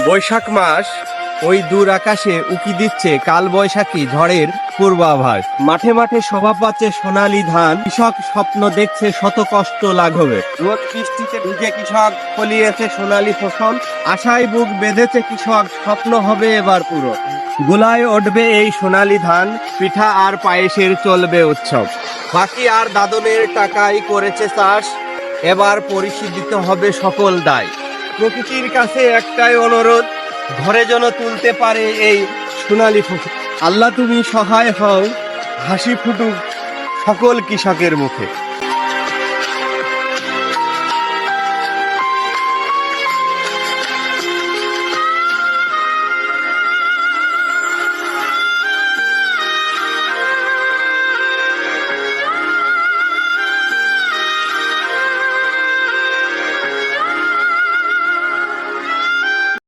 বৈশাখ মাস, ওই দূর আকাশে উকি দিচ্ছে কাল বৈশাখী ঝড়ের পূর্বাভাস। মাঠে মাঠে শোভা পাচ্ছে সোনালী ধান, কৃষক স্বপ্ন দেখছে শত কষ্ট লাঘবে। রোদ বৃষ্টিতে ভিজে কৃষক ফলিয়েছে সোনালী ফসল, আশায় বুক বেঁধেছে কৃষক, স্বপ্ন হবে এবার পুরো। গোলায় উঠবে এই সোনালী ধান, পিঠা আর পায়েসের চলবে উৎসব। বাকি আর দাদনের টাকাই করেছে চাষ, এবার পরিশোধিত হবে সকল দায়। প্রকৃতির কাছে একটাই অনুরোধ, ঘরে যেন তুলতে পারে এই সোনালী ফসল। আল্লাহ তুমি সহায় হও, হাসি ফুটুক সকল কৃষকের মুখে।